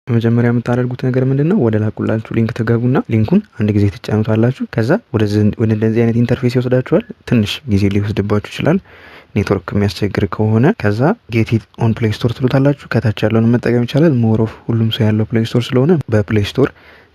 መጀመሪያ የምታደርጉት ነገር ምንድነው? ወደ ላኩላችሁ ሊንክ ትገቡና ሊንኩን አንድ ጊዜ ትጫኑታላችሁ። ከዛ ወደ እንደዚህ አይነት ኢንተርፌስ ይወስዳችኋል። ትንሽ ጊዜ ሊወስድባችሁ ይችላል ኔትወርክ የሚያስቸግር ከሆነ። ከዛ ጌት ኢት ኦን ፕሌይ ስቶር ትሉታላችሁ። ከታች ያለውን መጠቀም ይቻላል። ሞር ኦፍ ሁሉም ሰው ያለው ፕሌይ ስቶር ስለሆነ በፕሌይ ስቶር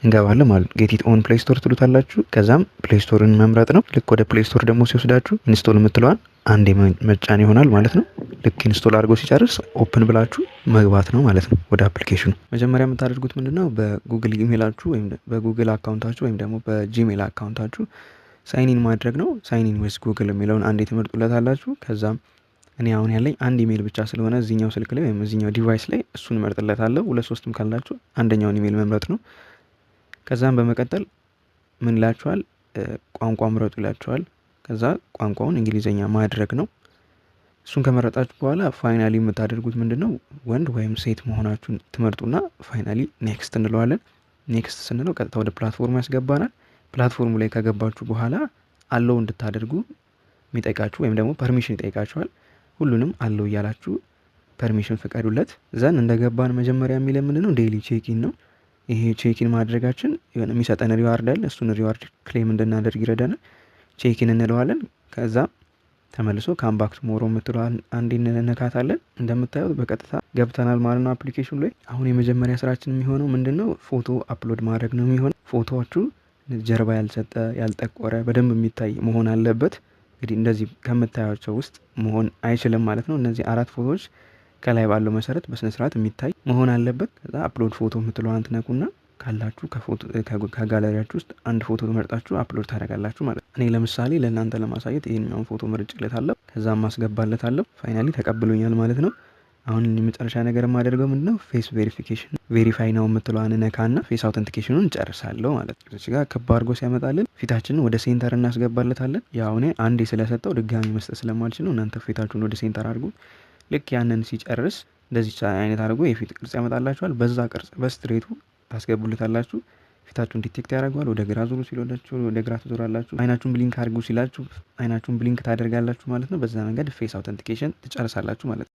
እንገባለን ማለት ነው። ጌት ኢት ኦን ፕሌይ ስቶር ትሉታላችሁ። ከዛም ፕሌይ ስቶርን መምረጥ ነው። ልክ ወደ ፕሌይ ስቶር ደግሞ ሲወስዳችሁ ኢንስቶል የምትለዋን አንዴ መጫን ይሆናል ማለት ነው። ልክ ኢንስቶል አድርጎ ሲጨርስ ኦፕን ብላችሁ መግባት ነው ማለት ነው ወደ አፕሊኬሽኑ። መጀመሪያ የምታደርጉት ምንድነው? በጉግል ኢሜላችሁ ወይም በጉግል አካውንታችሁ ወይም ደግሞ በጂሜል አካውንታችሁ ሳይኒን ማድረግ ነው። ሳይኒን ዊዝ ጉግል የሚለውን አንዴ ትመርጡለታላችሁ። ከዛም እኔ አሁን ያለኝ አንድ ኢሜል ብቻ ስለሆነ እዚህኛው ስልክ ላይ ወይም እዚህኛው ዲቫይስ ላይ እሱን እመርጥለታለሁ። ሁለት ሶስትም ካላችሁ አንደኛውን ኢሜል መምረጥ ነው። ከዛም በመቀጠል ምን ይላችኋል? ቋንቋ ምረጡ ይላችኋል። ከዛ ቋንቋውን እንግሊዘኛ ማድረግ ነው። እሱን ከመረጣችሁ በኋላ ፋይናሊ የምታደርጉት ምንድነው? ወንድ ወይም ሴት መሆናችሁን ትመርጡና ፋይናሊ ኔክስት እንለዋለን። ኔክስት ስንለው ቀጥታ ወደ ፕላትፎርሙ ያስገባናል። ፕላትፎርሙ ላይ ከገባችሁ በኋላ አለው እንድታደርጉ የሚጠይቃችሁ ወይም ደግሞ ፐርሚሽን ይጠይቃችኋል። ሁሉንም አለው እያላችሁ ፐርሚሽን ፍቀዱለት። ዘን እንደገባን መጀመሪያ የሚለን ምንድነው? ዴይሊ ቼኪን ነው። ይሄ ቼኪን ማድረጋችን የሆነ የሚሰጠን ሪዋርድ አለ። እሱን ሪዋርድ ክሌም እንድናደርግ ይረዳናል። ቼኪን እንለዋለን። ከዛ ተመልሶ ካምባክ ቱሞሮ የምትለዋን አንዴ እንነካታለን። እንደምታዩት በቀጥታ ገብተናል ማለት ነው አፕሊኬሽኑ ላይ። አሁን የመጀመሪያ ስራችን የሚሆነው ምንድነው? ፎቶ አፕሎድ ማድረግ ነው የሚሆነው። ፎቶዎቹ ጀርባ ያልሰጠ ያልጠቆረ በደንብ የሚታይ መሆን አለበት። እንግዲህ እንደዚህ ከምታያቸው ውስጥ መሆን አይችልም ማለት ነው። እነዚህ 4 ፎቶዎች ከላይ ባለው መሰረት በስነስርዓት የሚታይ መሆን አለበት። ከዛ አፕሎድ ፎቶ የምትለዋን ትነኩና ካላችሁ ከጋለሪያችሁ ውስጥ አንድ ፎቶ መርጣችሁ አፕሎድ ታደርጋላችሁ ማለት ነው። እኔ ለምሳሌ ለእናንተ ለማሳየት ይሄኛውን ፎቶ መርጬለታለሁ። ከዛም ማስገባለታለሁ። ፋይናሊ ተቀብሎኛል ማለት ነው። አሁን የመጨረሻ ነገር የማደርገው ምንድነው? ፌስ ቬሪፊኬሽን ቬሪፋይ ነው የምትለዋን ነካና ፌስ አውተንቲኬሽኑን እንጨርሳለሁ ማለት ነው። እዚህ ጋር ክብ አድርጎ ሲያመጣልን ፊታችንን ወደ ሴንተር እናስገባለታለን። ያው እኔ አንዴ ስለሰጠው ድጋሚ መስጠት ስለማልችል ነው። እናንተ ፊታችሁን ወደ ሴንተር አድርጉ። ልክ ያንን ሲጨርስ እንደዚህ አይነት አድርጎ የፊት ቅርጽ ያመጣላችኋል። በዛ ቅርጽ በስትሬቱ ታስገቡለታላችሁ። ፊታችሁን ዲቴክት ያደርገዋል። ወደ ግራ ዙሩ ሲላችሁ ወደ ግራ ትዞራላችሁ። አይናችሁን ብሊንክ አድርጉ ሲላችሁ አይናችሁን ብሊንክ ታደርጋላችሁ ማለት ነው። በዛ መንገድ ፌስ አውተንቲኬሽን ትጨርሳላችሁ ማለት ነው።